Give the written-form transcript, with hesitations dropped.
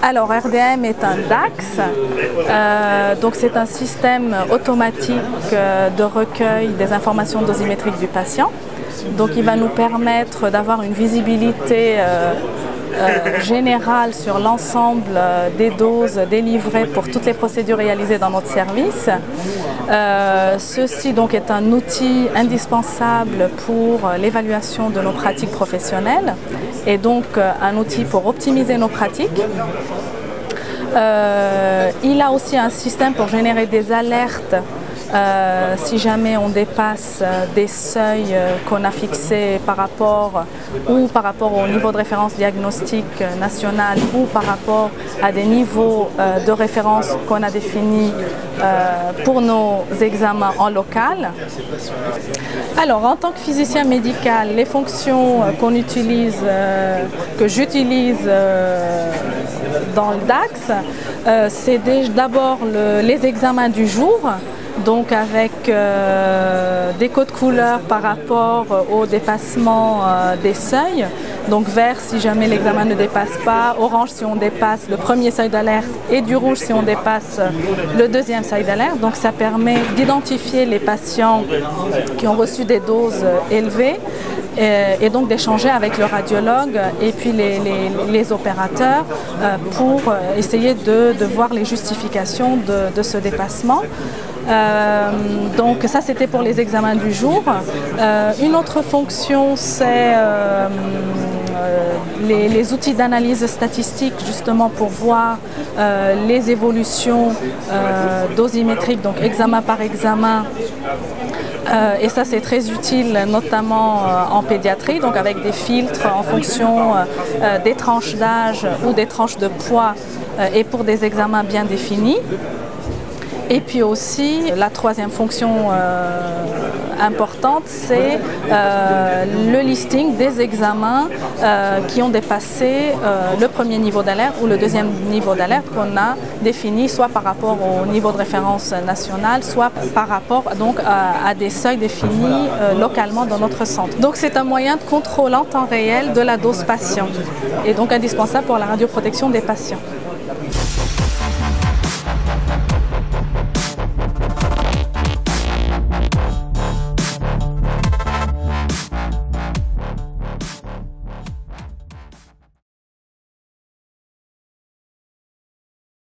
Alors RDM est un DAX, donc c'est un système automatique de recueil des informations dosimétriques du patient. Donc il va nous permettre d'avoir une visibilité générale sur l'ensemble des doses délivrées pour toutes les procédures réalisées dans notre service. Ceci donc est un outil indispensable pour l'évaluation de nos pratiques professionnelles et donc un outil pour optimiser nos pratiques. Il a aussi un système pour générer des alertes si jamais on dépasse des seuils qu'on a fixés par rapport au niveau de référence diagnostique national ou par rapport à des niveaux de référence qu'on a définis pour nos examens en local. Alors en tant que physicien médical, les fonctions qu'on utilise, que j'utilise dans le DAX, c'est d'abord les examens du jour. Donc avec des codes couleurs par rapport au dépassement des seuils. Donc vert si jamais l'examen ne dépasse pas, orange si on dépasse le premier seuil d'alerte et du rouge si on dépasse le deuxième seuil d'alerte. Donc ça permet d'identifier les patients qui ont reçu des doses élevées et donc d'échanger avec le radiologue et puis les opérateurs pour essayer de voir les justifications de ce dépassement. Donc ça c'était pour les examens du jour. Une autre fonction c'est les outils d'analyse statistique justement pour voir les évolutions dosimétriques, donc examen par examen. Et ça c'est très utile notamment en pédiatrie, donc avec des filtres en fonction des tranches d'âge ou des tranches de poids et pour des examens bien définis. Et puis aussi, la troisième fonction importante, c'est le listing des examens qui ont dépassé le premier niveau d'alerte ou le deuxième niveau d'alerte qu'on a défini soit par rapport au niveau de référence national, soit par rapport donc, à des seuils définis localement dans notre centre. Donc c'est un moyen de contrôle en temps réel de la dose patient et donc indispensable pour la radioprotection des patients.